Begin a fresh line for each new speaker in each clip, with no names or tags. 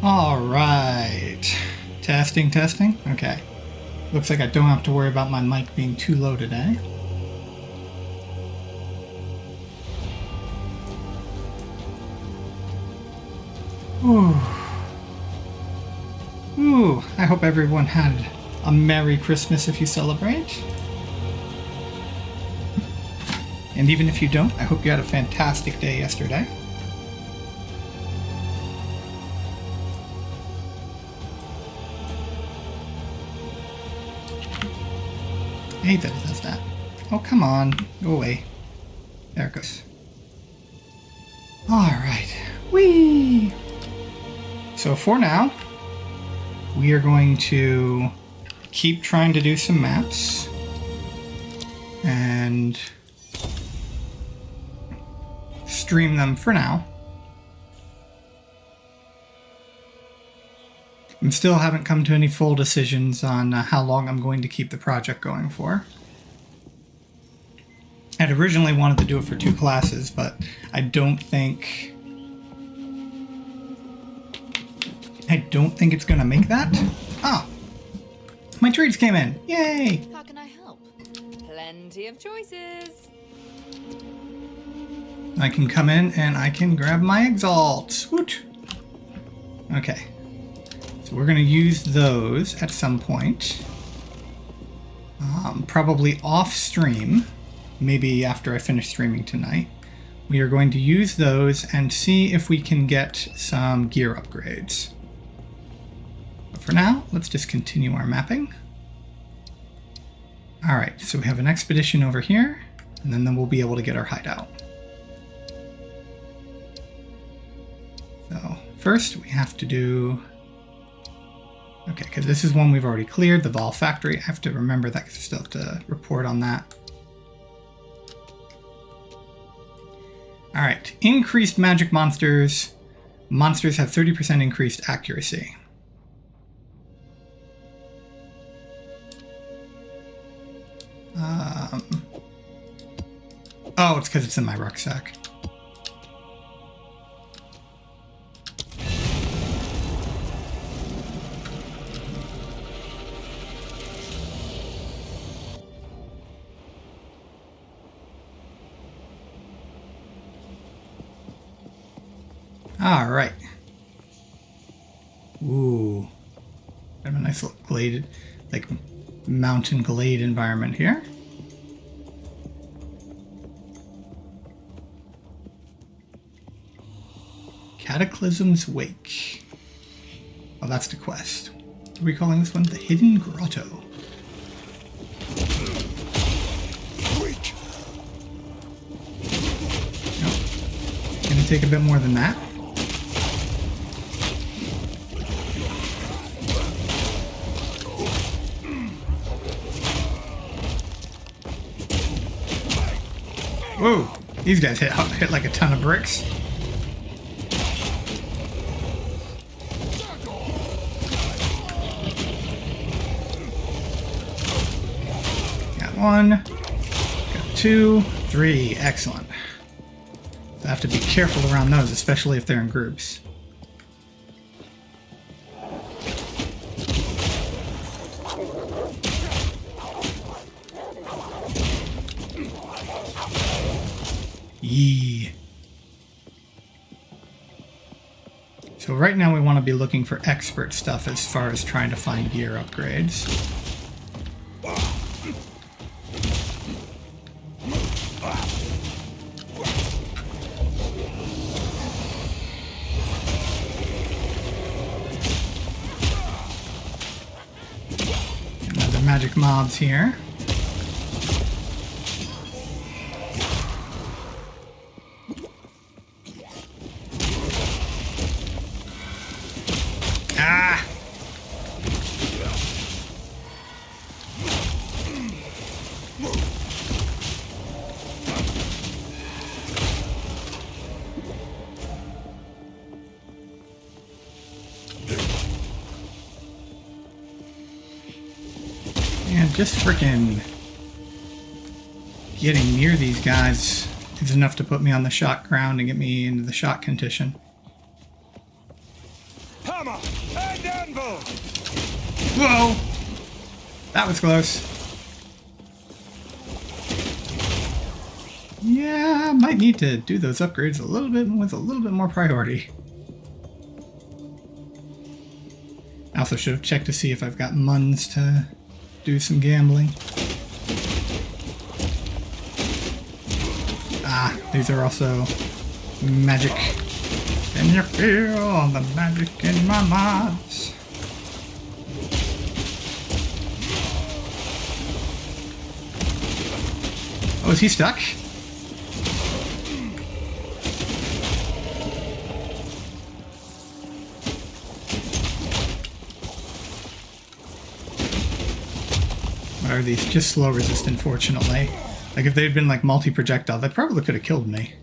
All right. Testing, testing. Okay. Looks like I don't have to worry about my mic being too low today. Ooh. Ooh, I hope everyone had a Merry Christmas if you celebrate. And even if you don't, I hope you had a fantastic day yesterday. I hate that it does that. Oh, come on. Go away. There it goes. Alright. Whee! So for now, we are going to keep trying to do some maps. And stream them for now. I still haven't come to any full decisions on how long I'm going to keep the project going for. I'd originally wanted to do it for 2 classes, but I don't think it's gonna make that. Ah, my trades came in. Yay!
How can I help? Plenty of choices.
I can come in and I can grab my exalts. Woot! Okay. So we're going to use those at some point. Probably off stream. Maybe after I finish streaming tonight. We are going to use those and see if we can get some gear upgrades. But for now, let's just continue our mapping. Alright, so we have an expedition over here, and then we'll be able to get our hideout. So first we have to do... Okay, because this is one we've already cleared, the Vol Factory. I have to remember that because I still have to report on that. Alright, increased magic monsters. Monsters have 30% increased accuracy. Oh, it's because it's in my rucksack. All right. Ooh. Have a nice little glade, like mountain glade environment here. Cataclysm's Wake. Oh, that's the quest. What are we calling this one? The Hidden Grotto. Nope. Gonna take a bit more than that. Whoa, these guys hit like a ton of bricks. Got 1, got 2, 3, excellent. So I have to be careful around those, especially if they're in groups. Yee. So right now we want to be looking for expert stuff as far as trying to find gear upgrades. Another magic mobs here. Ah! And just frickin' getting near these guys is enough to put me on the shot ground and get me into the shot condition.
Hammer.
Whoa! That was close. Yeah, might need to do those upgrades a little bit with a little bit more priority. I also should have checked to see if I've got muns to do some gambling. Ah, these are also magic. Can you feel the magic in my mods? Oh, is he stuck? Or are these just slow resistant, fortunately? Like, if they'd been like multi-projectile, they probably could have killed me.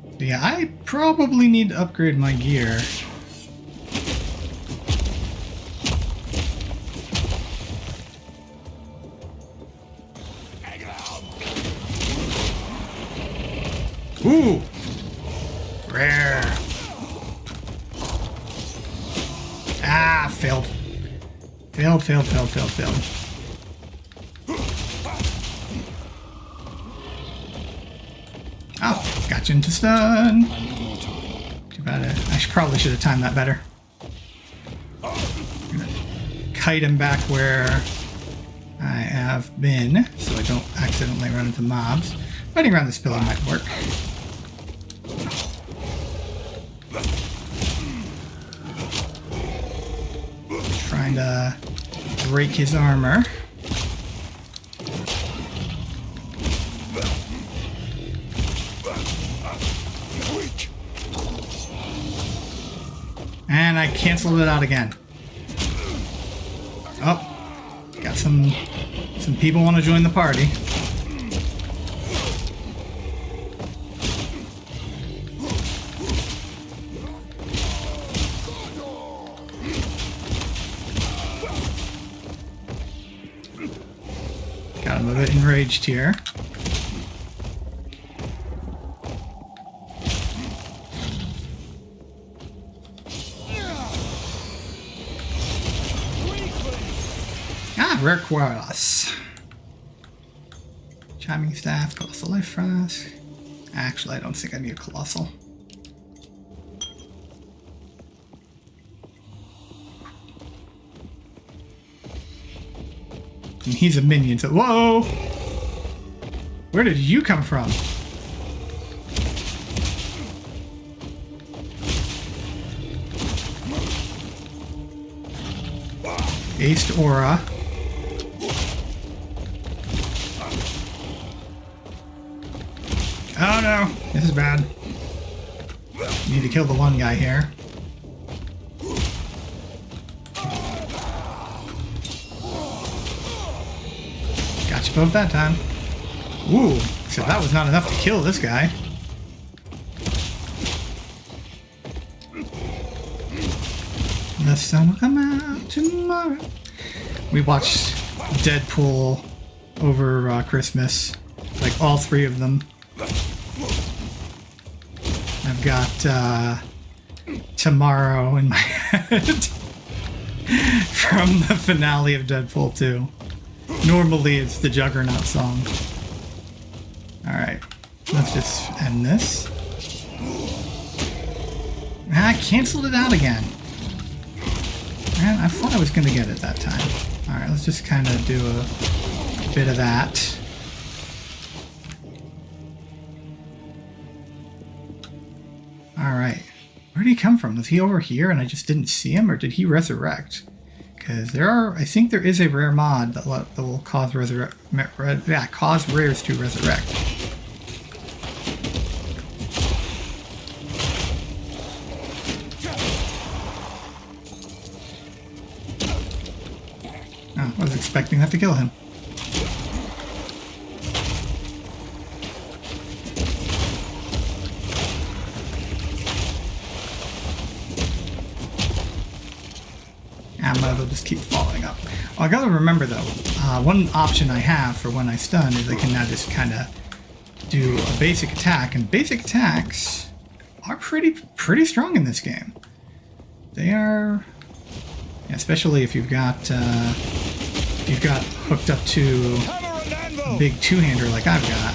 But yeah, I probably need to upgrade my gear. Ooh! Rare. Ah, failed. Failed. Oh, got you into stun. Too bad. Probably should have timed that better. I'm gonna kite him back where I have been, so I don't accidentally run into mobs. Fighting around this pillar might work. Trying to break his armor. And I canceled it out again. Oh, got some people want to join the party. Got him a bit enraged here. Rare quartz. Chiming staff, colossal life flask. Actually, I don't think I need a colossal. And he's a minion, so whoa! Where did you come from? Aced aura. Oh no, this is bad. Need to kill the one guy here. Got you both that time. Ooh, so that was not enough to kill this guy. The sun will come out tomorrow. We watched Deadpool over Christmas, like all three of them. I've got Tomorrow in my head from the finale of Deadpool 2. Normally it's the Juggernaut song. Alright, let's just end this. I canceled it out again. Man, I thought I was going to get it that time. Alright, let's just kind of do a bit of that. Alright, where did he come from? Was he over here and I just didn't see him, or did he resurrect? Because I think there is a rare mod that will cause cause rares to resurrect. Oh, I was expecting that to kill him. I might as well just keep following up. Well, I gotta remember though, one option I have for when I stun is I can now just kind of do a basic attack, and basic attacks are pretty strong in this game. They are Especially if you've got hooked up to a big two-hander like I've got.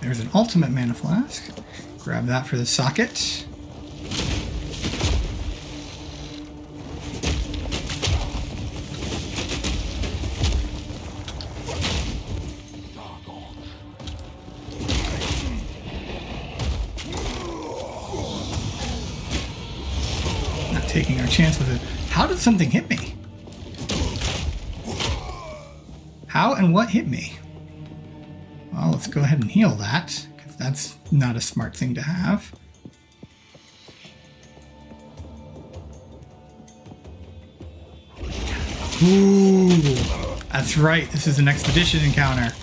There's an ultimate mana flask. Grab that for the socket. Not taking our chance with it. How did something hit me? How and what hit me? Well, let's go ahead and heal that, because that's not a smart thing to have. Ooh, that's right. This is an expedition encounter.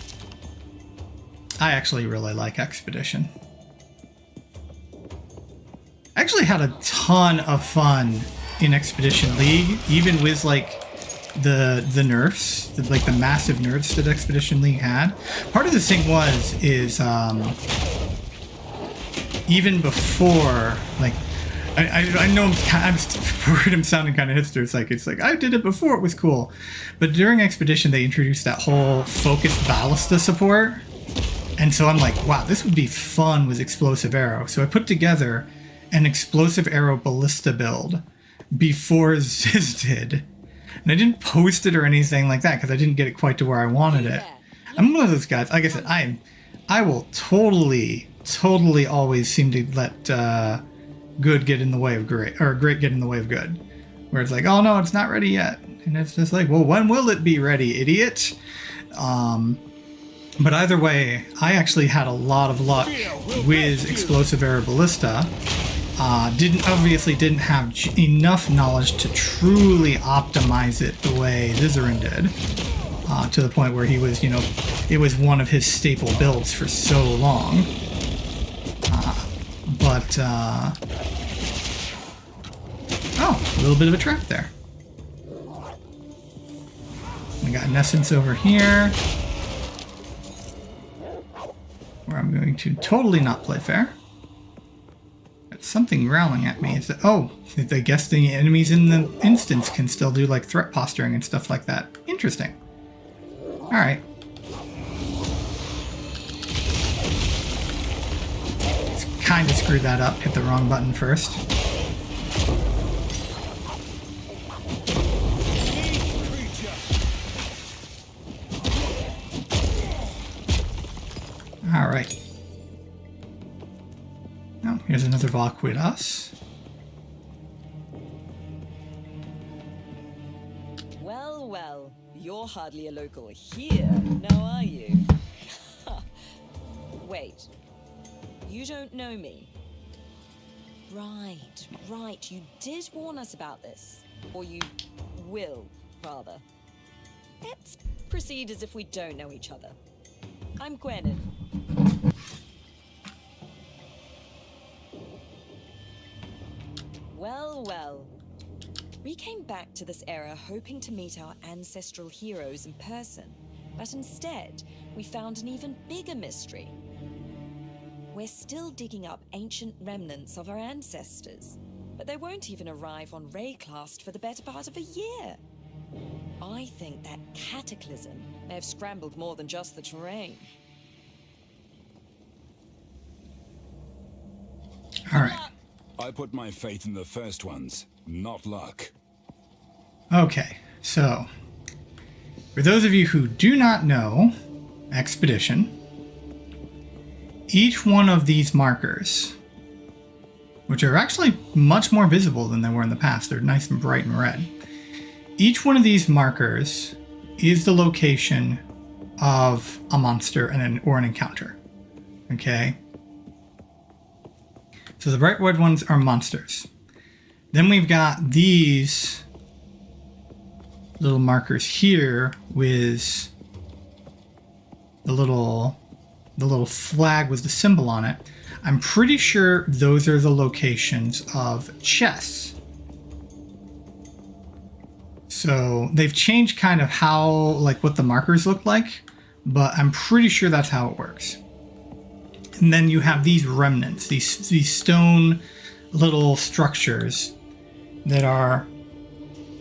I actually really like expedition. I actually had a ton of fun in Expedition League, even with like the nerfs, like the massive nerfs that Expedition League had. Part of this thing is even before, like, I know I'm worried I'm sounding kind of hipster. It's like I did it before, it was cool. But during Expedition, they introduced that whole focused ballista support. And so I'm like, wow, this would be fun with explosive arrow. So I put together an explosive arrow ballista build before Ziz did. And I didn't post it or anything like that because I didn't get it quite to where I wanted it. I'm one of those guys, like I said, I will totally always seem to let good get in the way of great, or great get in the way of good. Where it's like, oh no, it's not ready yet. And it's just like, well, when will it be ready, idiot? But either way, I actually had a lot of luck with explosive arrow ballista. Obviously didn't have enough knowledge to truly optimize it the way Zizarin did, to the point where he was, it was one of his staple builds for so long. Oh, a little bit of a trap there. We got an essence over here, where I'm going to totally not play fair. Something growling at me. I guess the enemies in the instance can still do like threat posturing and stuff like that. Interesting. Alright. Kind of screwed that up. Hit the wrong button first. Alright. Oh, here's another Valk with us.
Well, well, you're hardly a local here, now are you? Wait, you don't know me? Right, you did warn us about this. Or you will, rather. Let's proceed as if we don't know each other. I'm Gwennon. Well, well. We came back to this era hoping to meet our ancestral heroes in person, but instead, we found an even bigger mystery. We're still digging up ancient remnants of our ancestors, but they won't even arrive on Rayclast for the better part of a year. I think that cataclysm may have scrambled more than just the terrain.
All right.
I put my faith in the first ones, not luck.
Okay, so for those of you who do not know Expedition, each one of these markers, which are actually much more visible than they were in the past, they're nice and bright and red. Each one of these markers is the location of a monster or an encounter. Okay? So the bright red ones are monsters. Then we've got these little markers here with the little flag with the symbol on it. I'm pretty sure those are the locations of chests. So they've changed kind of how, like, what the markers look like, but I'm pretty sure that's how it works. And then you have these remnants, these stone little structures that are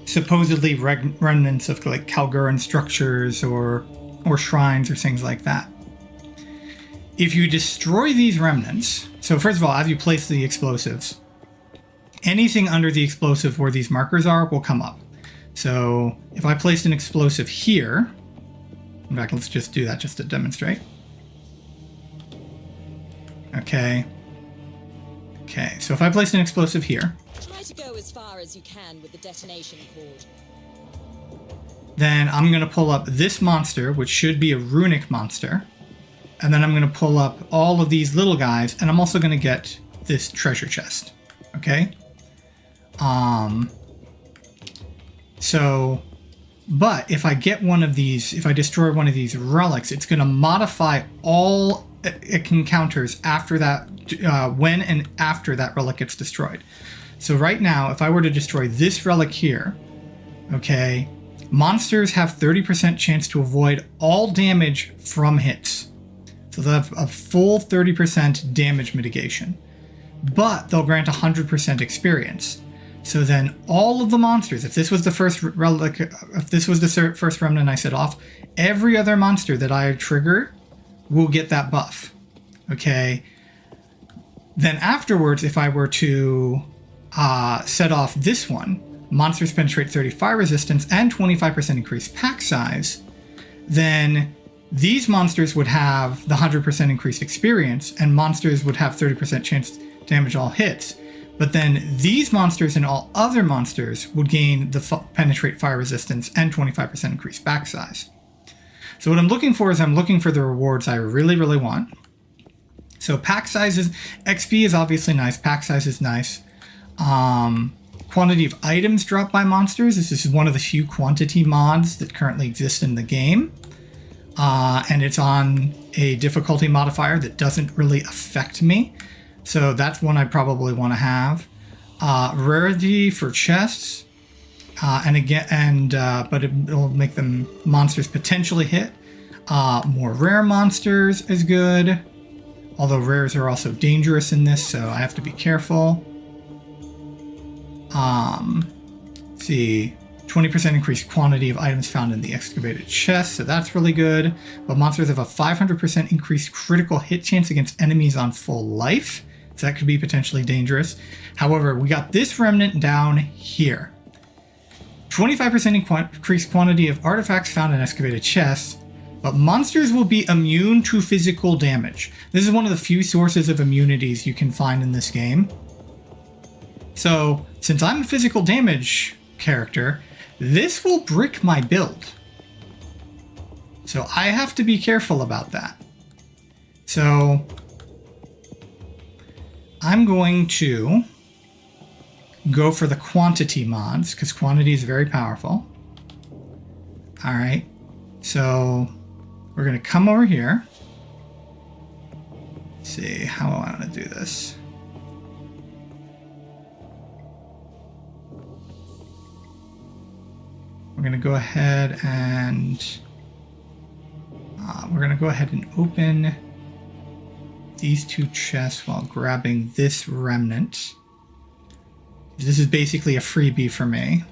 supposedly remnants of like Kalguran structures or shrines or things like that. If you destroy these remnants, so first of all, as you place the explosives, anything under the explosive where these markers are will come up. So if I placed an explosive here, in fact, let's just do that just to demonstrate. Okay. Okay, so if I placed an explosive here,
Try to go as far as you can with the detonation cord.
then I'm going to pull up this monster, which should be a runic monster. And then I'm going to pull up all of these little guys, and I'm also going to get this treasure chest. Okay? So, but if I get one of these, if I destroy one of these relics, it's going to modify all encounters after that, when and after that relic gets destroyed. So right now, if I were to destroy this relic here, okay, monsters have 30% chance to avoid all damage from hits. So they'll have a full 30% damage mitigation, but they'll grant 100% experience. So then all of the monsters, if this was the first relic, if this was the first remnant I set off, every other monster that I trigger will get that buff. Okay. Then afterwards, if I were to set off this one, monsters penetrate 30 fire resistance and 25% increased pack size, then these monsters would have the 100% increased experience, and monsters would have 30% chance to damage all hits. But then these monsters and all other monsters would gain the penetrate fire resistance and 25% increased back size. So what I'm looking for is I'm looking for the rewards I really, really want. So pack sizes, XP is obviously nice. Pack size is nice. Quantity of items dropped by monsters. This is one of the few quantity mods that currently exist in the game. And it's on a difficulty modifier that doesn't really affect me. So that's one I probably want to have. Rarity for chests, but it'll make them monsters potentially hit. More rare monsters is good, although rares are also dangerous in this, so I have to be careful. Let's see, 20% increased quantity of items found in the excavated chest, so that's really good. But monsters have a 500% increased critical hit chance against enemies on full life. So that could be potentially dangerous. However, we got this remnant down here. 25% increased quantity of artifacts found in excavated chests, but monsters will be immune to physical damage. This is one of the few sources of immunities you can find in this game. So, since I'm a physical damage character, this will brick my build. So I have to be careful about that. So I'm going to go for the quantity mods, because quantity is very powerful. All right, so we're going to come over here. Let's see how I want to do this. We're going to go ahead and open these two chests while grabbing this remnant. This is basically a freebie for me.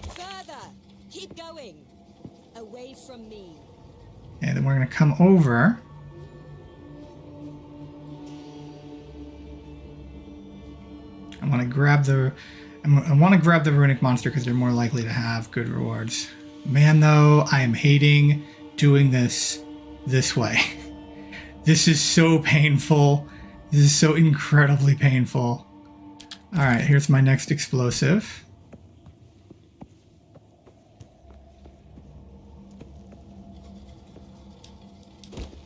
Further! Keep going! Away from me.
And then we're going to come over. I want to grab the runic monster because they're more likely to have good rewards. Man, though, I am hating doing this way. This is so painful. This is so incredibly painful. All right, here's my next explosive.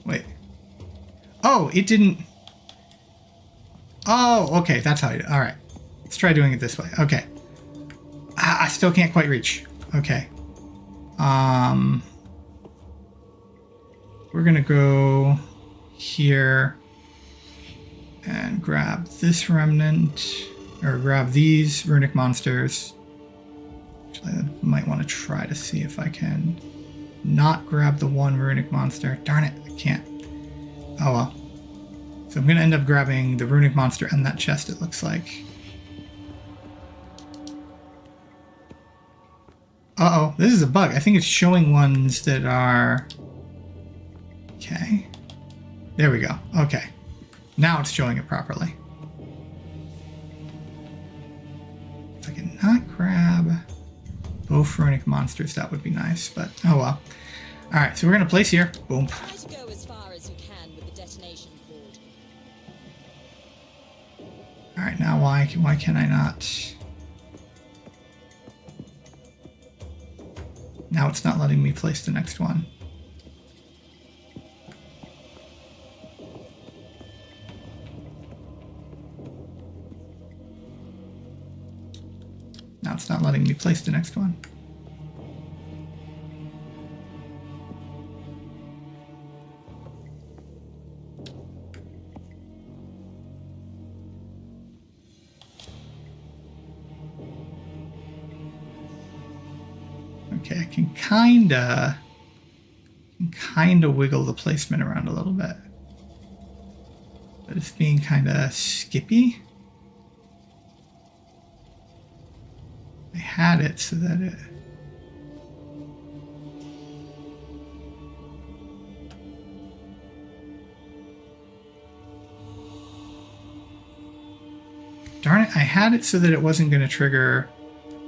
Wait. Oh, it didn't. Oh, okay, that's how you do it. All right. Let's try doing it this way. Okay. I still can't quite reach. Okay. We're gonna go here and grab this remnant, or grab these runic monsters. Actually, I might want to try to see if I can not grab the one runic monster. Darn it, I can't. Oh well. So I'm going to end up grabbing the runic monster and that chest, it looks like. Uh-oh, this is a bug. I think it's showing ones that are... Okay. There we go. Okay. Now it's showing it properly. If I can not grab both runic monsters, that would be nice, but oh well. Alright, so we're going to place here. Boom.
Try to go as far as you can with the detonation cord.
Alright, now why can I not... Now it's not letting me place the next one. Now it's not letting me place the next one. Okay, I can kinda wiggle the placement around a little bit. But it's being kinda skippy. I had it so that it... Darn it, I had it so that it wasn't going to trigger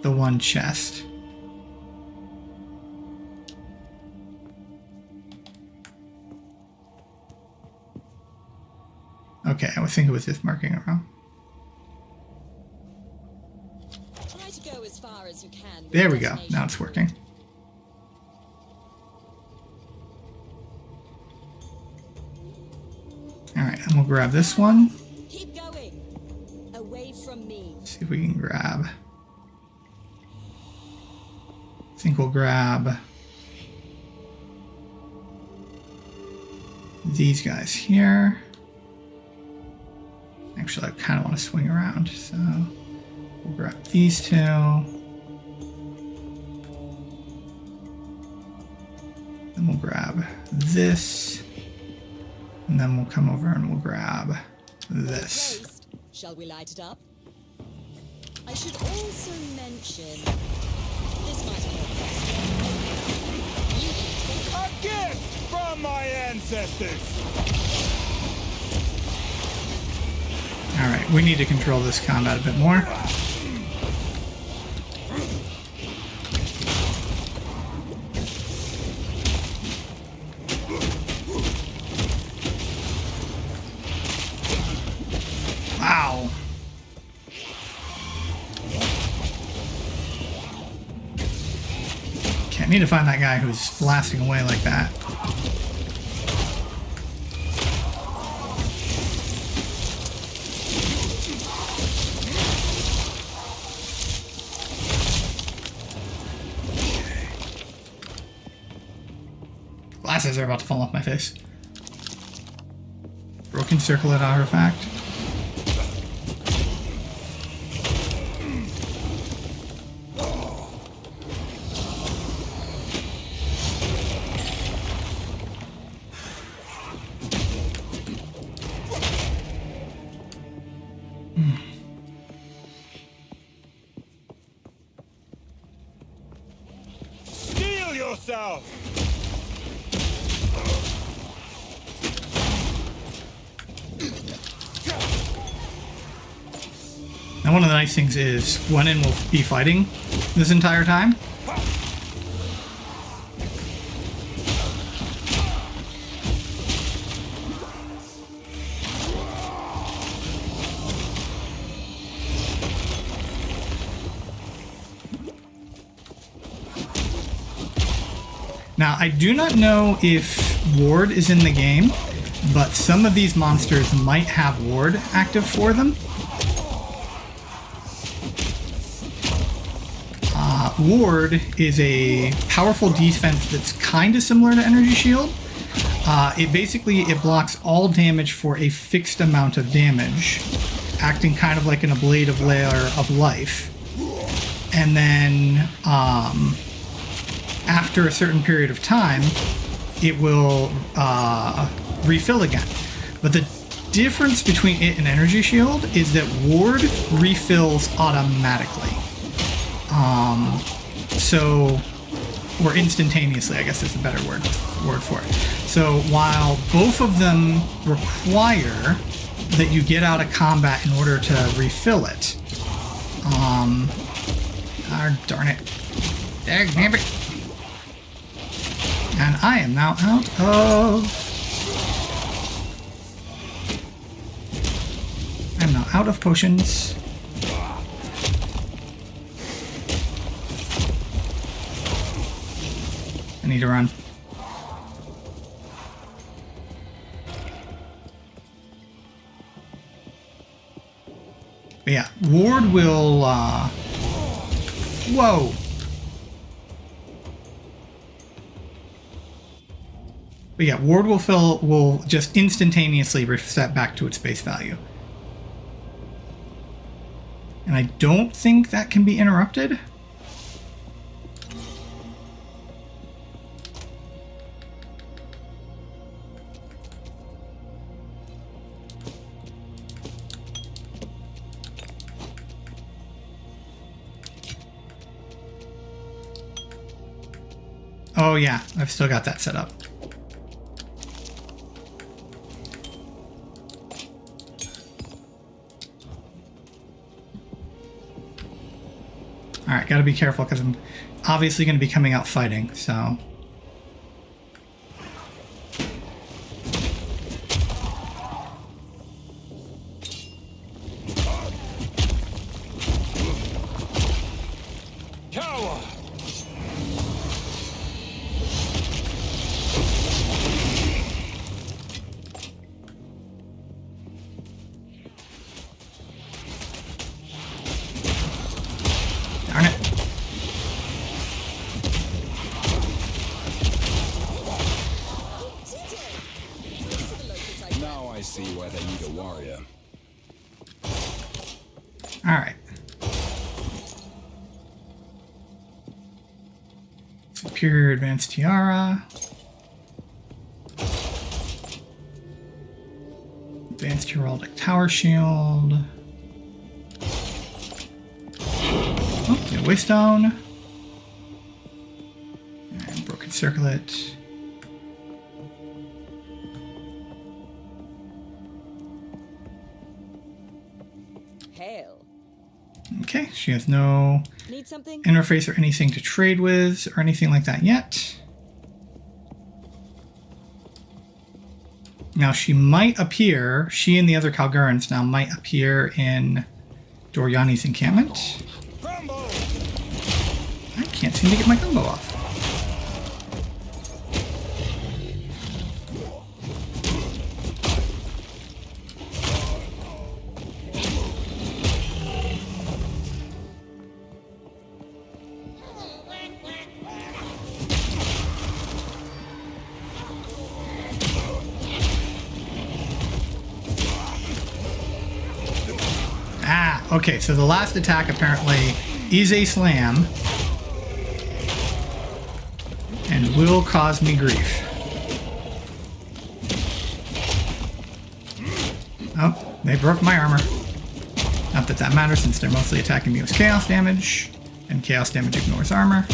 the one chest. Okay, I think it was just marking it wrong.
Try to go as far as you can.
There we go. Now it's working. Alright, and we'll grab this one.
Keep going. Away from me.
See if we can grab... I think we'll grab... these guys here. Actually, I kind of want to swing around, so we'll grab these two. Then we'll grab this. And then we'll come over and we'll grab this.
Ghost, shall we light it up? I should also mention this might help.
A gift from my ancestors!
Alright, we need to control this combat a bit more. Wow. Okay, I need to find that guy who's blasting away like that. Glasses are about to fall off my face. Broken circlet artifact.
Steel yourself!
Now one of the nice things is Gwenin will be fighting this entire time. Now I do not know if Ward is in the game, but some of these monsters might have Ward active for them. Ward is a powerful defense that's kind of similar to Energy Shield. It blocks all damage for a fixed amount of damage, acting kind of like an ablative layer of life. And then after a certain period of time, it will refill again. But the difference between it and Energy Shield is that Ward refills automatically. Or instantaneously, I guess is the better word for it. So while both of them require that you get out of combat in order to refill it, darn it. Damn it. And I am now out of... I'm now out of potions. I need to run. But yeah, Ward will, whoa! But yeah, Ward will just instantaneously reset back to its base value. And I don't think that can be interrupted. Oh yeah, I've still got that set up. Alright, gotta be careful because I'm obviously going to be coming out fighting, so... Darn it.
Now I see why they need a warrior.
Alright. Superior Advanced Tiara. Advanced Heraldic Tower Shield. Oh, new Waystone. And Broken Circlet.
Hail.
Okay, she has no
Need something?
interface or anything to trade with or anything like that yet. Now she might appear, she and the other Kalgurans now might appear in Doriani's encampment. I can't seem to get my combo off. Okay, so the last attack apparently is a slam and will cause me grief. Oh, they broke my armor. Not that that matters since they're mostly attacking me with chaos damage, and chaos damage ignores armor.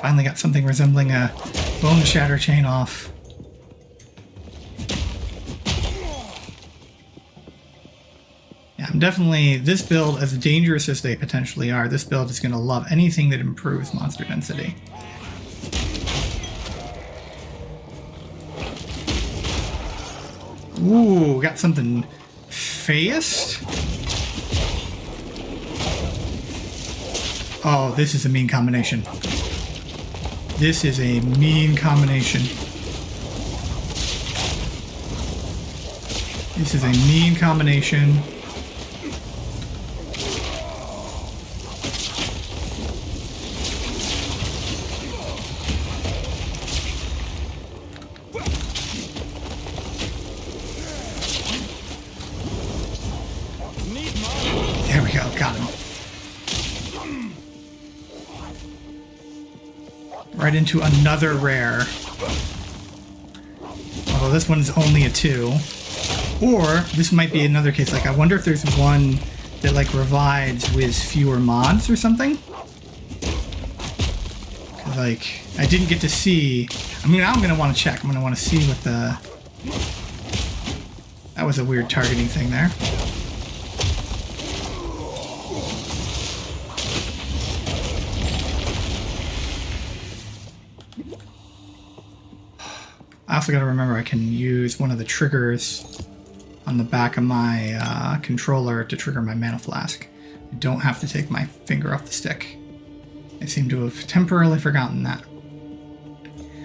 Finally got something resembling a bone shatter chain off. Yeah, I'm definitely, this build, as dangerous as they potentially are, this build is going to love anything that improves monster density. Ooh, got something fast. Oh, this is a mean combination. This is a mean combination. This is a mean combination. right into another rare. Although this one's only a 2. Or this might be another case, like I wonder if there's one that like revives with fewer mods or something. 'Cause, like, I didn't get to see. I mean, I'm gonna want to check. I'm gonna want to see what the. That was a weird targeting thing there. I also got to remember I can use one of the triggers on the back of my controller to trigger my mana flask. I don't have to take my finger off the stick. I seem to have temporarily forgotten that.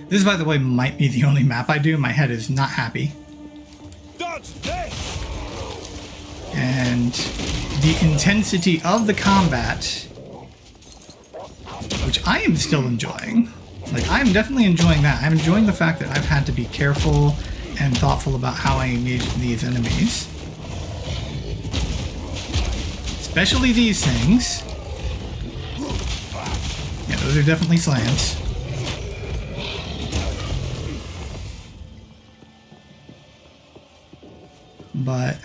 This, by the way, might be the only map I do. My head is not happy. And the intensity of the combat, which I am still enjoying. Like, I'm definitely enjoying that. I'm enjoying the fact that I've had to be careful and thoughtful about how I engage these enemies. Especially these things. Yeah, those are definitely slams. But,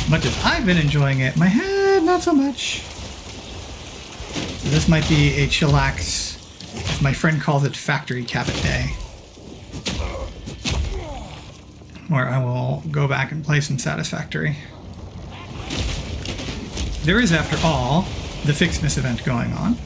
much as I've been enjoying it, my head, not so much. So this might be a chillax, as my friend calls it, factory cabin day. Where I will go back and play some Satisfactory. There is, after all, the Fixness event going on.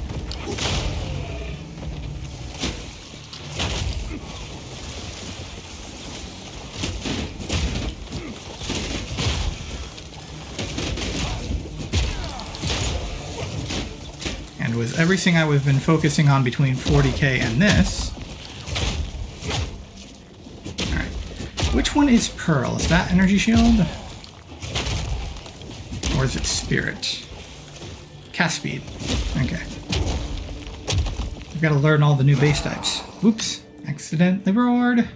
And with everything I've been focusing on between 40k and this... Alright. Which one is Pearl? Is that Energy Shield? Or is it Spirit? Cast Speed. Okay. I've got to learn all the new base types. Whoops. Accidentally roared.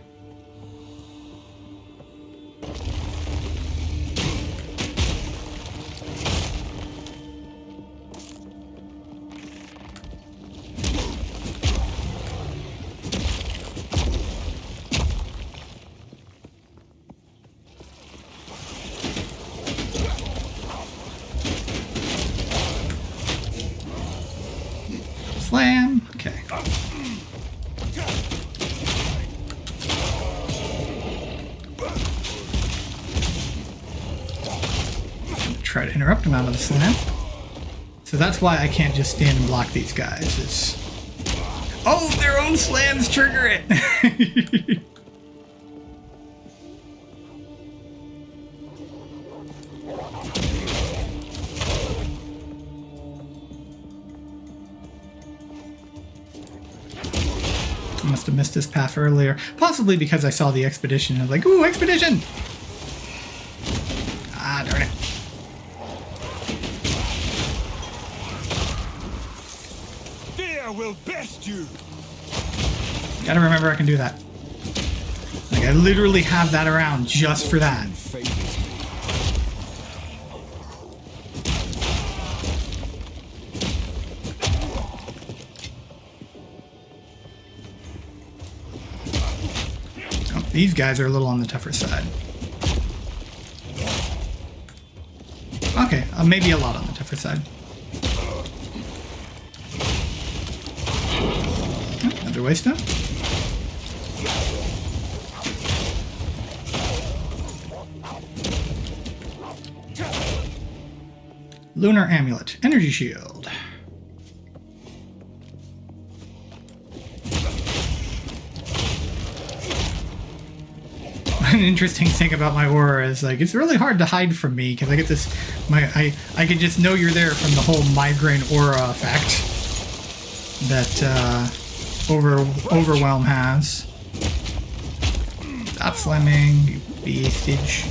Slam. Okay. Try to interrupt him out of the slam. So that's why I can't just stand and block these guys. It's... Oh, their own slams trigger it! I must have missed this path earlier. Possibly because I saw the expedition and I was like, ooh, expedition! Ah, darn it.
Fear will best you.
Gotta remember I can do that. Like, I literally have that around just for that. These guys are a little on the tougher side. Okay, maybe a lot on the tougher side. Oh, another waste up. Lunar Amulet. Energy Shield. An interesting thing about my aura is like it's really hard to hide from me because I get this I can just know you're there from the whole migraine aura effect that Overwhelm has. Stop slamming, you beastage.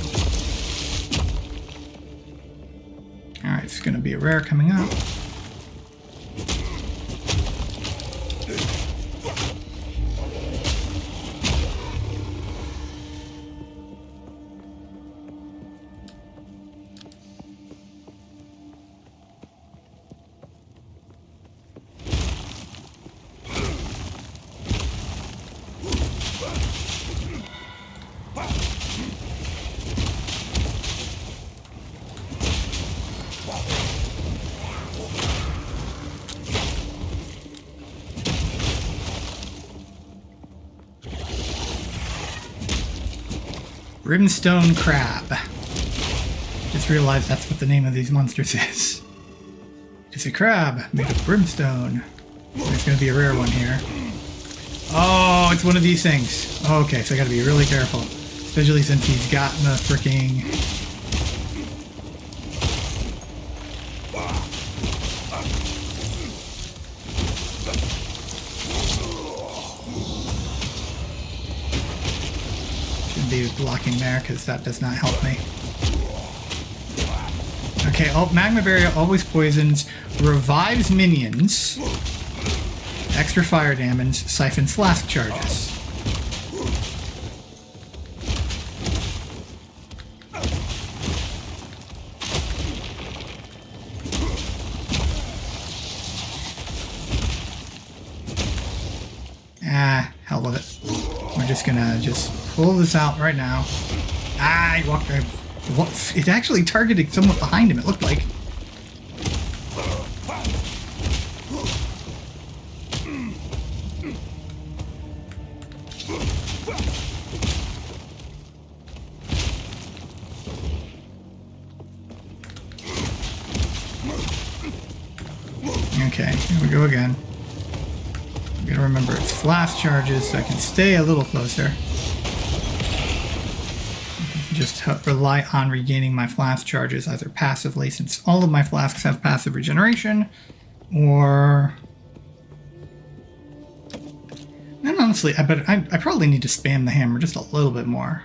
Alright, it's gonna be a rare coming up. Brimstone Crab. Just realized that's what the name of these monsters is. It's a crab made of brimstone. There's going to be a rare one here. Oh, it's one of these things. Okay, so I got to be really careful. Especially since he's got the freaking... Should be blocking there because that does not help me. Okay, Magma Barrier always poisons, revives minions, extra fire damage, siphons flask charges. Ah, hell with it. We're just gonna pull this out right now. Ah, he walked right. What? It actually targeted somewhat behind him, it looked like. Okay, here we go again. I'm gonna remember it's flash charges so I can stay a little closer. Just rely on regaining my flask charges either passively, since all of my flasks have passive regeneration, or... And honestly, I probably need to spam the hammer just a little bit more.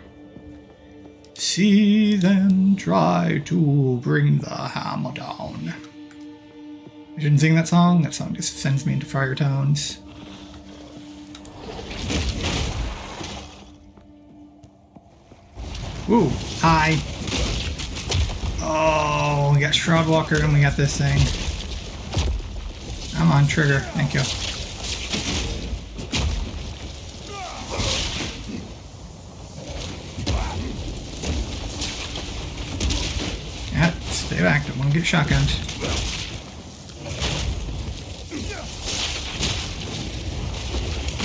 See them try to bring the hammer down. I shouldn't sing that song. That song just sends me into fire tones. Ooh, hi. Oh, we got Shroudwalker and we got this thing. I'm on trigger, thank you. Yeah, stay back, don't want to get shotgunned.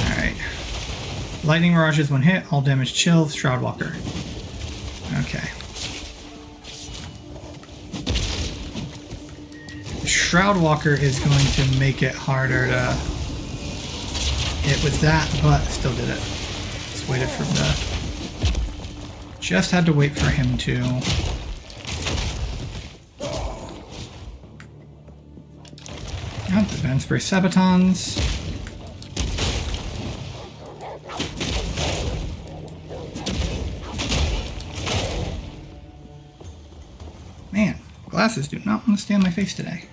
Alright. Lightning Mirages when hit, all damage chills, Shroudwalker. Okay. Shroudwalker is going to make it harder to hit with that, but still did it. Just waited for the... Just had to wait for him to... Yep, Advanced Spray Sabatons. Man, glasses do not want to stay on my face today.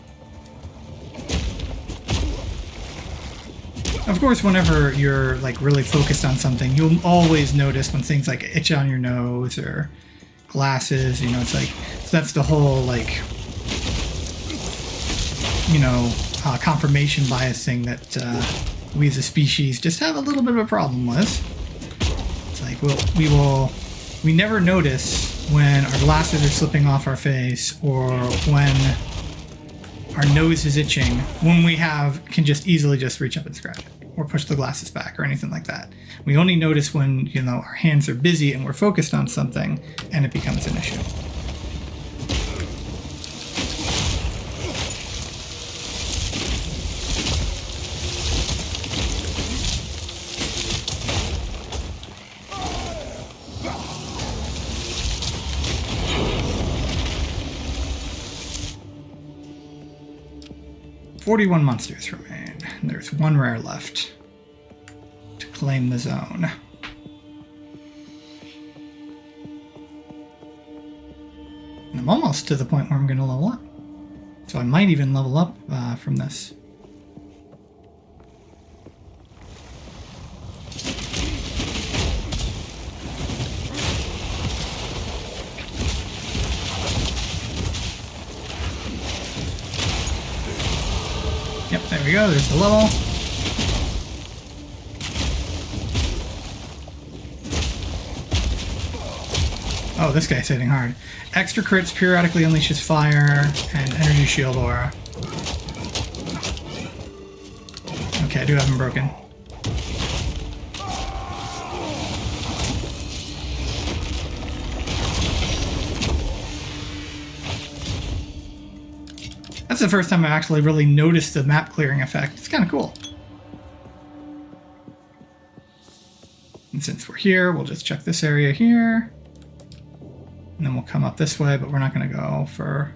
Of course, whenever you're like really focused on something, you'll always notice when things like itch on your nose or glasses, you know, it's like, so that's the whole like, you know, confirmation bias thing that we as a species just have a little bit of a problem with. It's like, well, we never notice when our glasses are slipping off our face or when our nose is itching, when we can just easily just reach up and scratch it or push the glasses back or anything like that. We only notice when, you know, our hands are busy and we're focused on something and it becomes an issue. "41 monsters remain. There's one rare left to claim the zone." And I'm almost to the point where I'm going to level up. So I might even level up from this. Yep, there we go, there's the level. Oh, this guy's hitting hard. Extra crits periodically unleashes fire and energy shield aura. Okay, I do have him broken. That's the first time I've actually really noticed the map clearing effect. It's kind of cool. And since we're here, we'll just check this area here. And then we'll come up this way, but we're not going to go for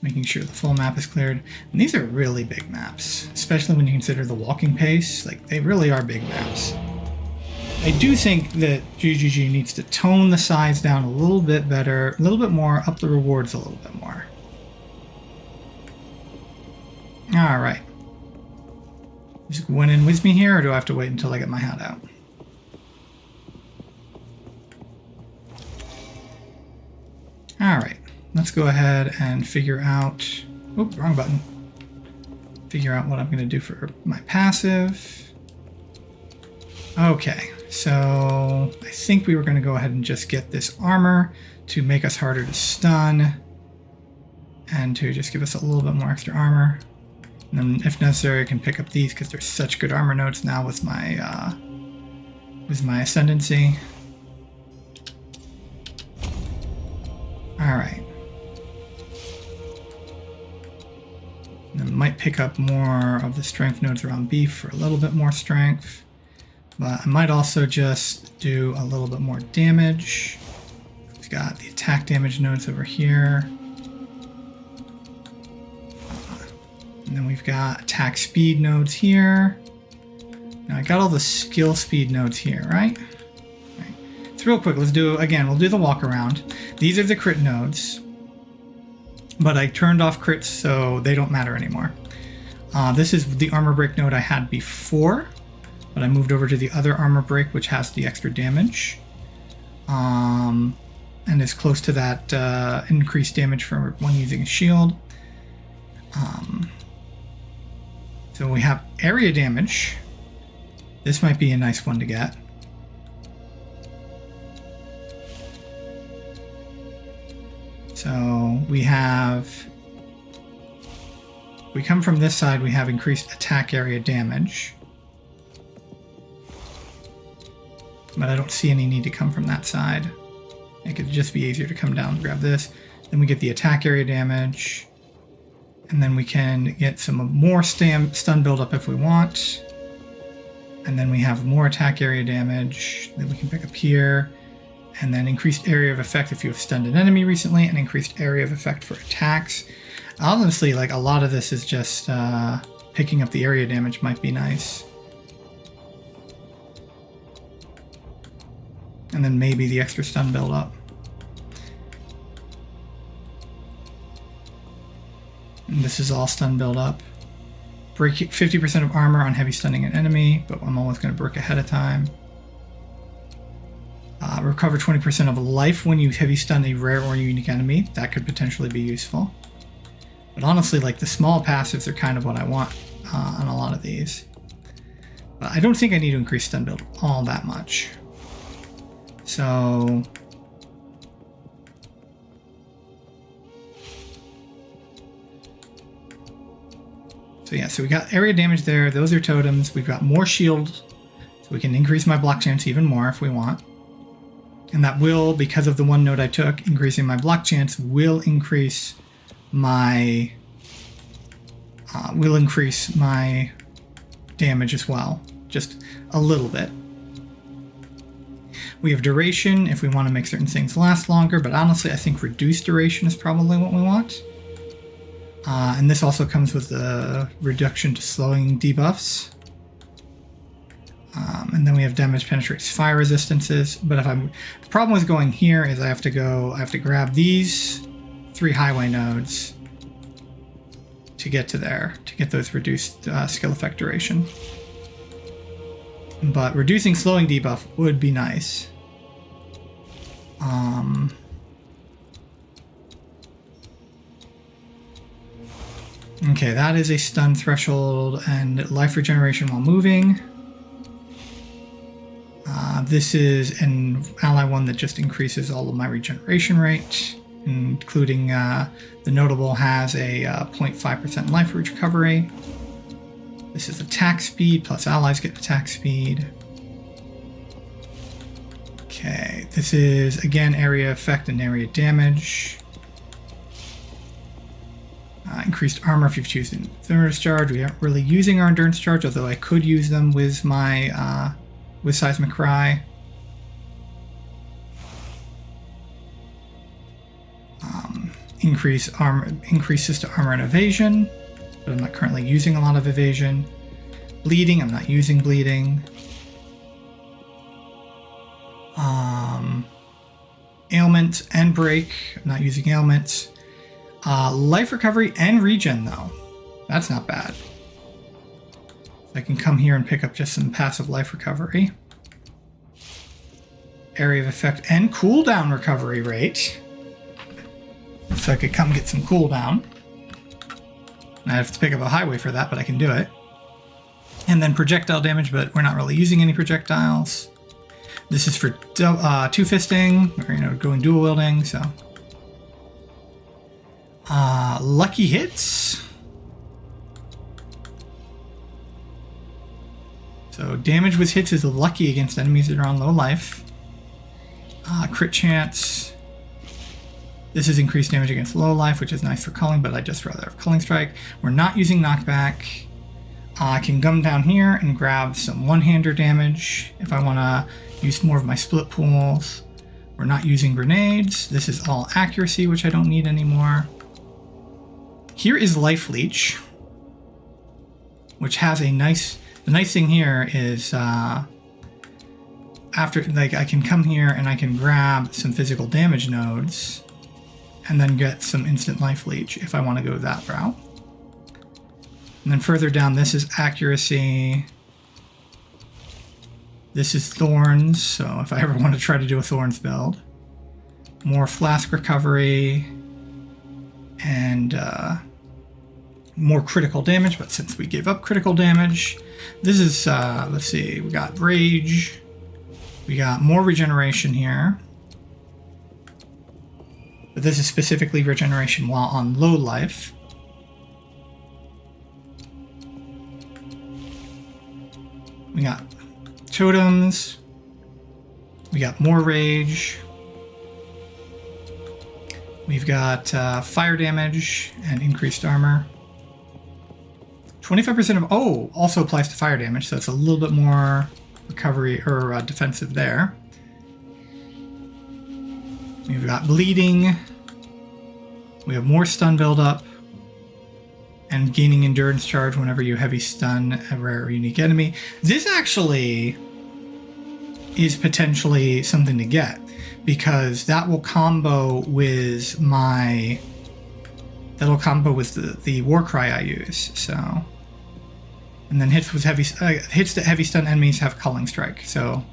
making sure the full map is cleared. And these are really big maps, especially when you consider the walking pace. Like, they really are big maps. I do think that GGG needs to tone the size down a little bit better, a little bit more, up the rewards a little bit more. Alright. Just win in with me here, or do I have to wait until I get my hat out? Alright, let's go ahead and figure out... Oop, wrong button. Figure out what I'm going to do for my passive. Okay, so I think we were going to go ahead and just get this armor to make us harder to stun. And to just give us a little bit more extra armor. And then if necessary I can pick up these because they're such good armor notes now with my ascendancy. Alright. Then might pick up more of the strength nodes around beef for a little bit more strength. But I might also just do a little bit more damage. We've got the attack damage nodes over here. And then we've got attack speed nodes here. Now I got all the skill speed nodes here, right? It's real quick. Let's do, again, we'll do the walk around. These are the crit nodes, but I turned off crits so they don't matter anymore. This is the armor break node I had before, but I moved over to the other armor break, which has the extra damage. And is close to that increased damage for when using a shield. So we have area damage. This might be a nice one to get. So we have, if we come from this side, we have increased attack area damage. But I don't see any need to come from that side. It could just be easier to come down and grab this. Then we get the attack area damage. And then we can get some more stun buildup if we want. And then we have more attack area damage that we can pick up here. And then increased area of effect if you have stunned an enemy recently, and increased area of effect for attacks. Honestly, like, a lot of this is just picking up the area damage might be nice. And then maybe the extra stun buildup. And this is all stun buildup. Break 50% of armor on heavy stunning an enemy, but I'm always going to brick ahead of time. Recover 20% of life when you heavy stun a rare or unique enemy. That could potentially be useful. But honestly, like, the small passives are kind of what I want on a lot of these. But I don't think I need to increase stun build all that much. So yeah, so we got area damage there. Those are totems. We've got more shield, so we can increase my block chance even more if we want. And that will, because of the one node I took, increasing my block chance will increase my damage as well, just a little bit. We have duration if we want to make certain things last longer, but honestly, I think reduced duration is probably what we want. And this also comes with the reduction to slowing debuffs. And then we have damage penetrates fire resistances. But the problem with going here is I have to grab these 3 highway nodes to get to there, to get those reduced skill effect duration. But reducing slowing debuff would be nice. Okay, that is a stun threshold and life regeneration while moving. This is an ally one that just increases all of my regeneration rate, including the notable has a 0.5% life recovery. This is attack speed, plus allies get attack speed. Okay, this is again area effect and area damage. Increased armor if you've chosen endurance charge. We aren't really using our endurance charge, although I could use them with my with seismic cry. Increases to armor and evasion, but I'm not currently using a lot of evasion. Bleeding, I'm not using bleeding. Ailment and break, I'm not using ailments. Life recovery and regen though, that's not bad. I can come here and pick up just some passive life recovery. Area of effect and cooldown recovery rate. So I could come get some cooldown. I have to pick up a highway for that, but I can do it. And then projectile damage, but we're not really using any projectiles. This is for two-fisting, or going dual wielding, so. Lucky hits. So damage with hits is lucky against enemies that are on low life. Crit chance. This is increased damage against low life, which is nice for culling, but I'd just rather have culling strike. We're not using knockback. I can come down here and grab some one-hander damage if I want to use more of my split pools. We're not using grenades. This is all accuracy, which I don't need anymore. Here is Life Leech, which has a nice... The nice thing here is after, like, I can come here and I can grab some physical damage nodes and then get some instant life leech if I want to go that route. And then further down, this is accuracy. This is thorns, so if I ever want to try to do a thorns build. More flask recovery and more critical damage, but since we gave up critical damage, this is, let's see, we got rage. We got more regeneration here. But this is specifically regeneration while on low life. We got totems. We got more rage. We've got fire damage and increased armor. 25% of... Oh, also applies to fire damage, so it's a little bit more recovery or defensive there. We've got bleeding. We have more stun buildup. And gaining endurance charge whenever you heavy stun a rare or unique enemy. This actually is potentially something to get, because that will combo with my... That'll combo with the war cry I use, so... And then hits that heavy stun enemies have culling strike, so...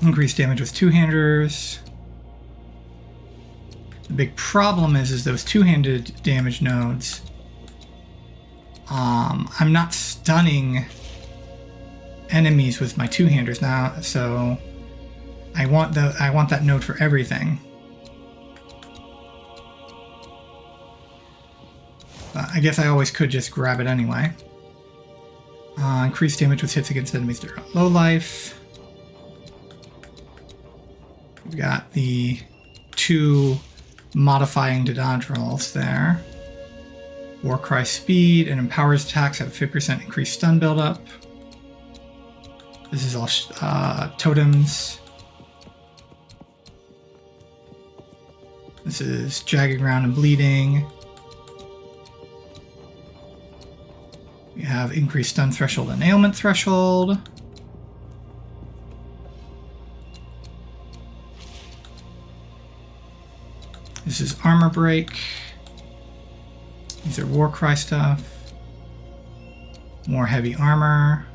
Increased damage with two-handers. The big problem is those two-handed damage nodes. I'm not stunning enemies with my two-handers now, so I want that node for everything. But I guess I always could just grab it anyway. Increased damage with hits against enemies that are low life. We've got the two modifying to dodge rolls there. Warcry speed and empowers attacks have 50% increased stun buildup. This is all totems. This is jagged ground and bleeding. We have increased stun threshold and ailment threshold. This is armor break. These are Warcry stuff. More heavy armor.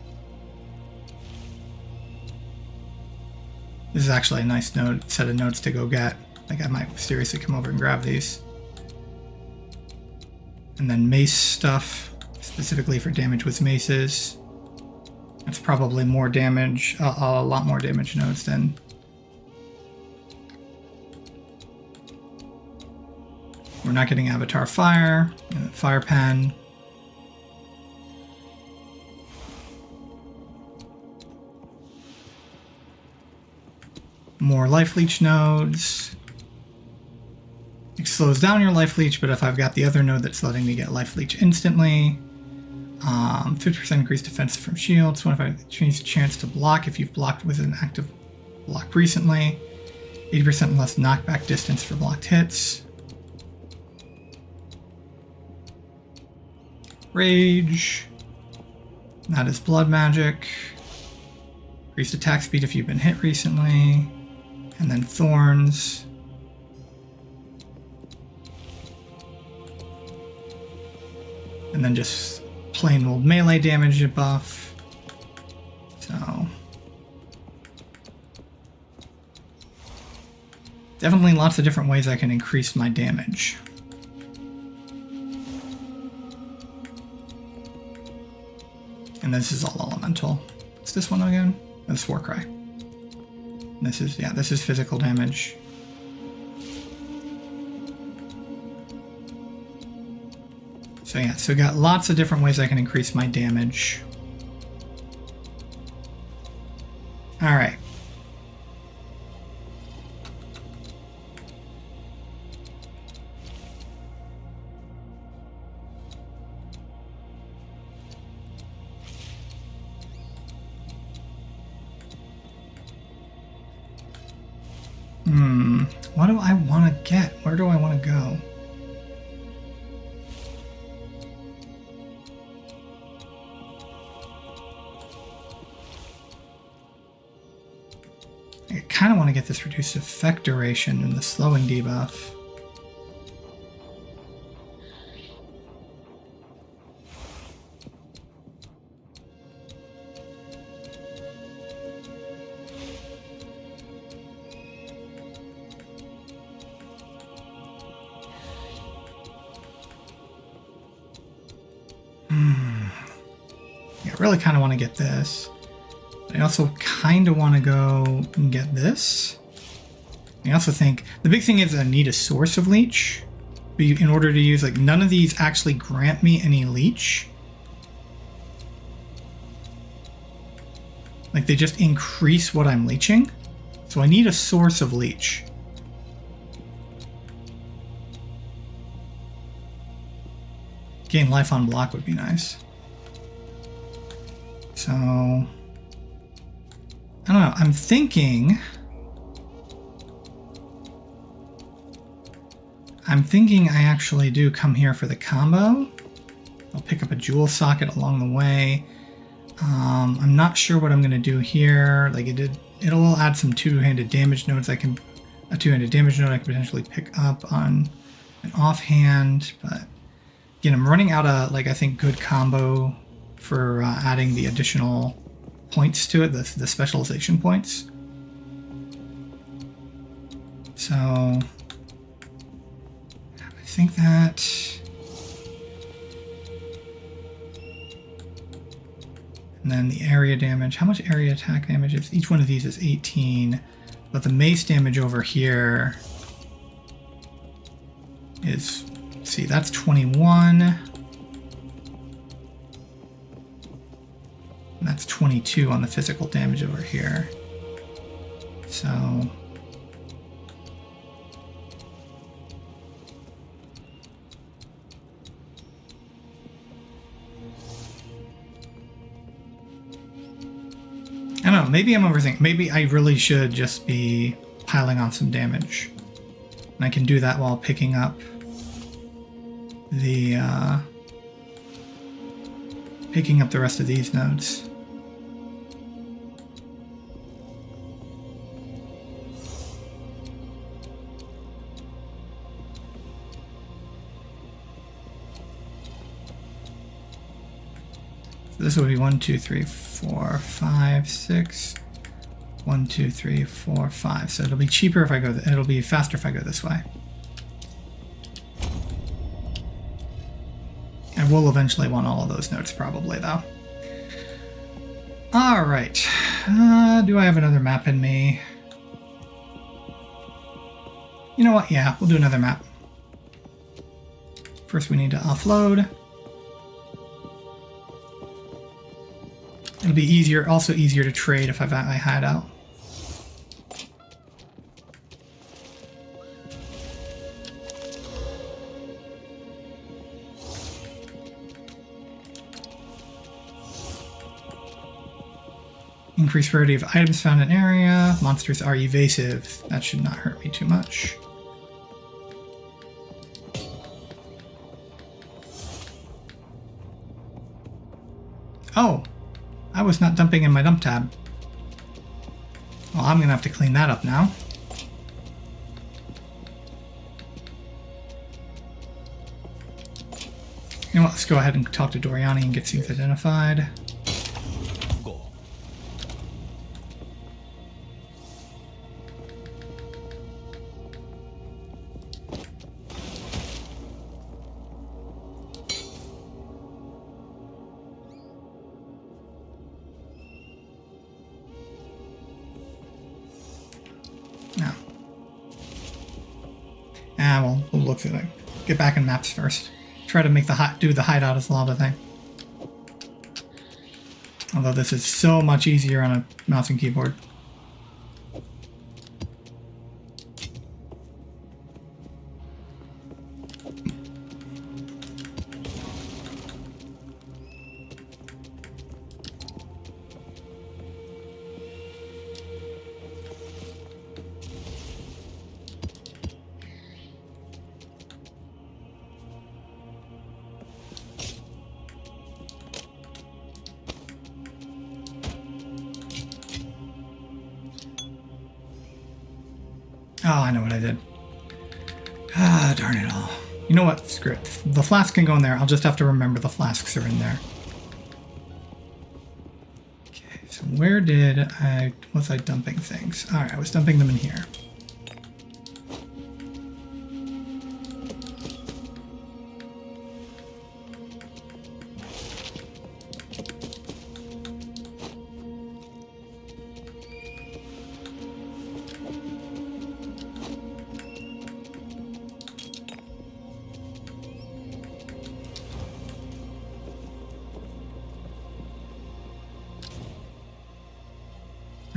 This is actually a nice set of nodes to go get. I think I might seriously come over and grab these. And then mace stuff, specifically for damage with maces. That's probably more damage, a lot more damage nodes than... We're not getting Avatar Fire, Fire Pen. More Life Leech nodes. It slows down your life leech, but if I've got the other node that's letting me get life leech instantly, 50% increased defense from shields, 25% chance to block if you've blocked with an active block recently, 80% less knockback distance for blocked hits. Rage. That is blood magic. Increased attack speed if you've been hit recently. And then thorns. And then just plain old melee damage buff. So definitely lots of different ways I can increase my damage. And this is all elemental. What's this one again? That's Warcry. This is physical damage. So yeah, so got lots of different ways I can increase my damage. All right. What do I want to get? Where do I want to go? I kind of want to get this reduced effect duration and the slowing debuff. I really kind of want to get this. I also kind of want to go and get this. I also think the big thing is I need a source of leech in order to use, like, none of these actually grant me any leech. Like, they just increase what I'm leeching. So I need a source of leech. Gain life on block would be nice. So, I don't know, I'm thinking I actually do come here for the combo. I'll pick up a jewel socket along the way. I'm not sure what I'm gonna do here. Like, it'll add some two-handed damage nodes. A two-handed damage node I can potentially pick up on an offhand, but again, I'm running out of, like, I think good combo for adding the additional points to it, the specialization points. So I think that and then the area damage. How much area attack damage is each one of these is 18, but the mace damage over here is, see, that's 21. And that's 22 on the physical damage over here. So I don't know, maybe I'm overthinking. Maybe I really should just be piling on some damage. And I can do that while picking up the rest of these nodes. This would be 1, 2, 3, 4, 5, 6. 1, 2, 3, 4, 5. So it'll be cheaper if I go. It'll be faster if I go this way. I will eventually want all of those nodes, probably, though. All right. Do I have another map in me? You know what? Yeah, we'll do another map. First, we need to offload. It'll be easier, also easier to trade if I've got my hideout. Increased rarity of items found in area. Monsters are evasive. That should not hurt me too much. Oh, I was not dumping in my dump tab. Well, I'm gonna have to clean that up now. You know what, let's go ahead and talk to Doriani and get things identified.
Go.
No. Ah, well, we'll look through it. Get back in maps first. Try to make do the hideout as lava thing. Although this is so much easier on a mouse and keyboard. Oh, I know what I did. Ah, darn it all. You know what? Screw it. The flask can go in there. I'll just have to remember the flasks are in there. Okay, so where was I dumping things? Alright, I was dumping them in here.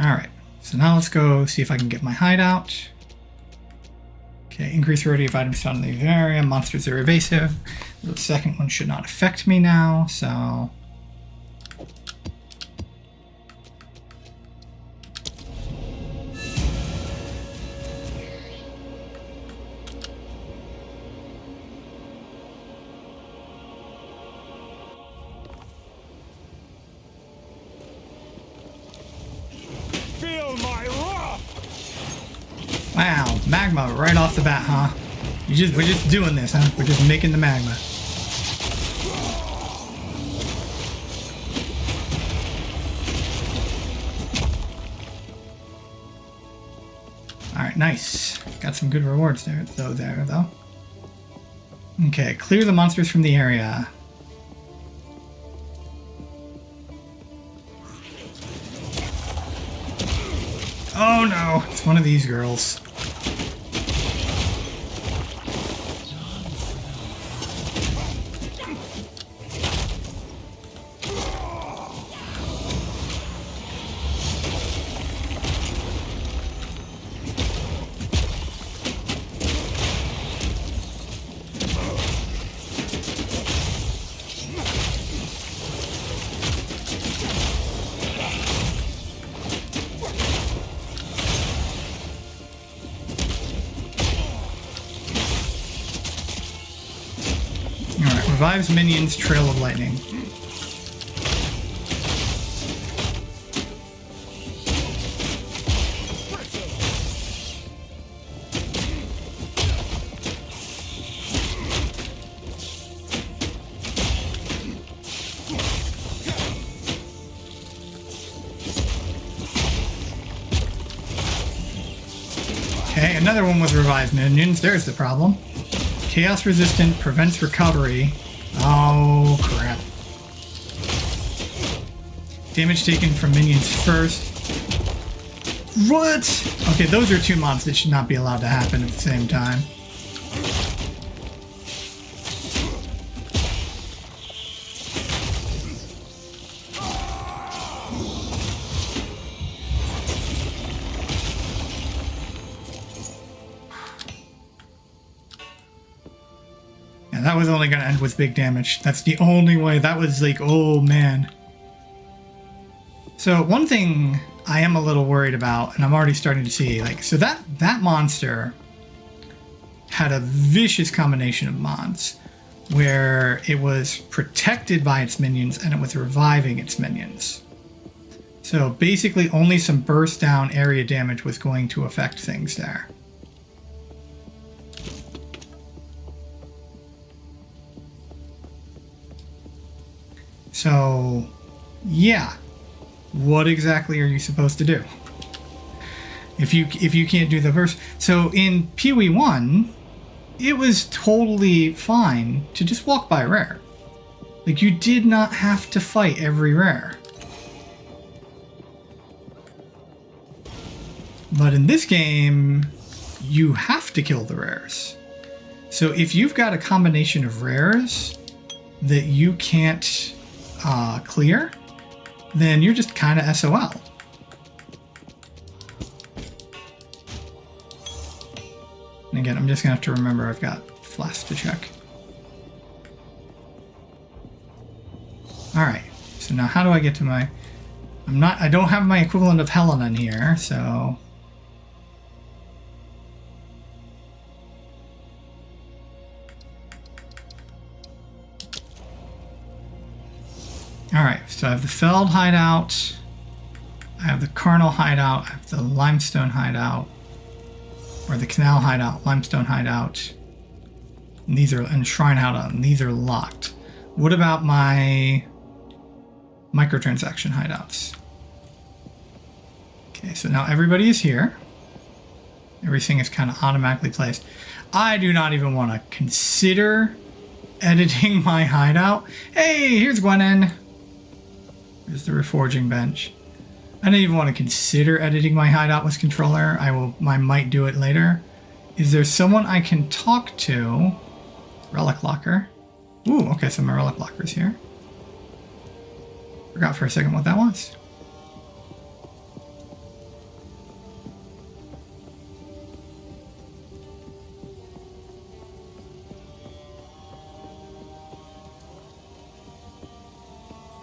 Alright, so now let's go see if I can get my hideout. Okay, increase rarity of items found in the area. Monsters are evasive. The second one should not affect me now, so... Wow, magma right off the bat, huh? We're just doing this, huh? We're just making the magma. Alright, nice. Got some good rewards there, though. Okay, clear the monsters from the area. Oh no, it's one of these girls. Alright, revives minions, trail of lightning. Okay, another one was revives minions. There's the problem. Chaos resistant, prevents recovery. Oh, crap. Damage taken from minions first. What? Okay, those are two mobs that should not be allowed to happen at the same time. That was only going to end with big damage. That's the only way. That was like, oh man. So one thing I am a little worried about, and I'm already starting to see, like, so that monster had a vicious combination of mods where it was protected by its minions and it was reviving its minions. So basically only some burst down area damage was going to affect things there. So, yeah. What exactly are you supposed to do? If you can't do the burst. So in PoE 1, it was totally fine to just walk by rare. Like, you did not have to fight every rare. But in this game, you have to kill the rares. So if you've got a combination of rares that you can't clear, then you're just kind of SOL. And again, I'm just gonna have to remember I've got flask to check. All right, so now how do I get to my... I don't have my equivalent of Helen in here, so... All right, so I have the Feld hideout, I have the Carnal hideout, I have the Limestone hideout, or the Canal hideout, Limestone hideout. And these are, and Shrine hideout, and these are locked. What about my microtransaction hideouts? Okay, so now everybody is here. Everything is kind of automatically placed. I do not even want to consider editing my hideout. Hey, here's Gwenin. There's the reforging bench. I don't even want to consider editing my hideout with controller. I might do it later. Is there someone I can talk to? Relic locker. Ooh, okay, so my relic locker's here. Forgot for a second what that was.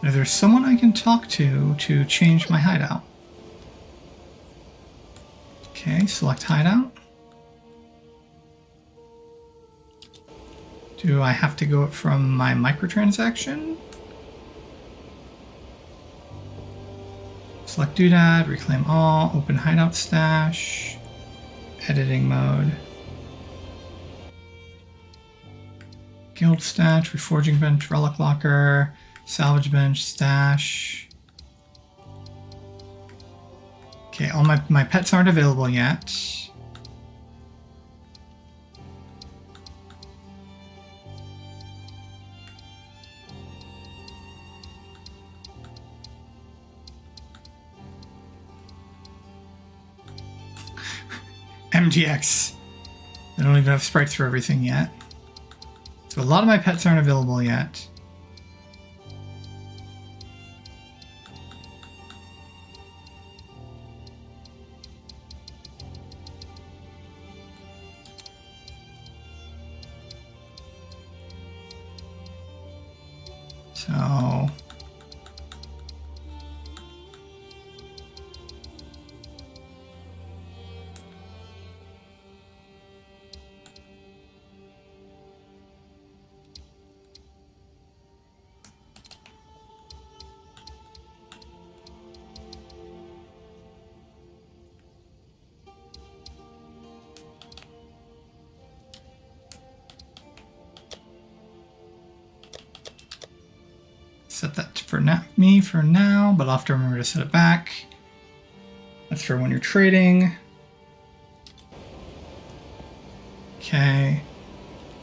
Is there someone I can talk to change my hideout? Okay, select hideout. Do I have to go from my microtransaction? Select doodad, reclaim all, open hideout stash, editing mode. Guild stash, reforging bench, relic locker, salvage bench, stash. Okay, all my pets aren't available yet. MTX. I don't even have sprites for everything yet. So a lot of my pets aren't available yet. So set that for me for now, but I'll have to remember to set it back. That's for when you're trading. Okay.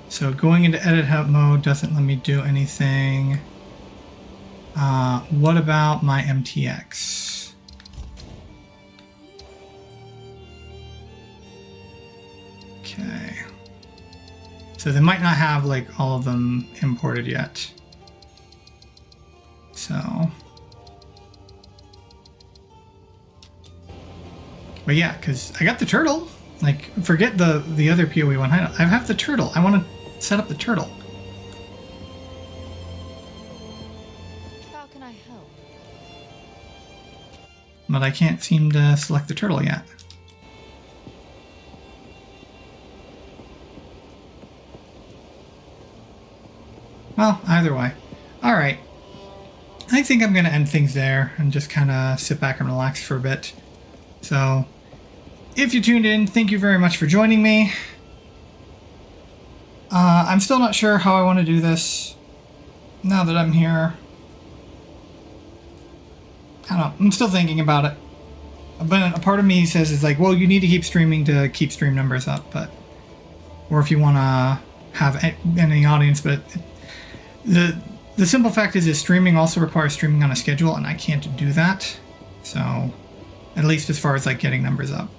So going into edit hub mode doesn't let me do anything. What about my MTX? Okay. So they might not have like all of them imported yet. So, but yeah, because I got the turtle. Like, forget the other PoE 1 hideout. I have the turtle. I want to set up the turtle.
How can I help?
but I can't seem to select the turtle yet. Well, either way. Alright. I think I'm going to end things there and just kind of sit back and relax for a bit. So, if you tuned in, thank you very much for joining me. I'm still not sure how I want to do this now that I'm here. I don't know. I'm still thinking about it. But a part of me says it's like, well, you need to keep streaming to keep stream numbers up, but or if you want to have any audience, but the simple fact is streaming also requires streaming on a schedule, and I can't do that. So, at least as far as like getting numbers up.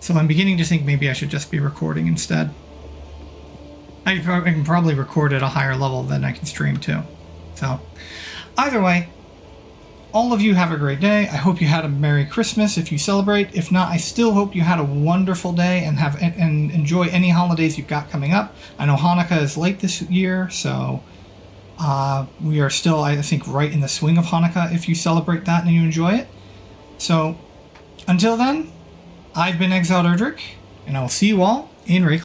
So I'm beginning to think maybe I should just be recording instead. I can probably record at a higher level than I can stream too. So, either way, all of you have a great day. I hope you had a Merry Christmas if you celebrate. If not, I still hope you had a wonderful day and enjoy any holidays you've got coming up. I know Hanukkah is late this year, so we are still, I think, right in the swing of Hanukkah if you celebrate that and you enjoy it. So, until then, I've been Exile Erdrick, and I will see you all in Ray.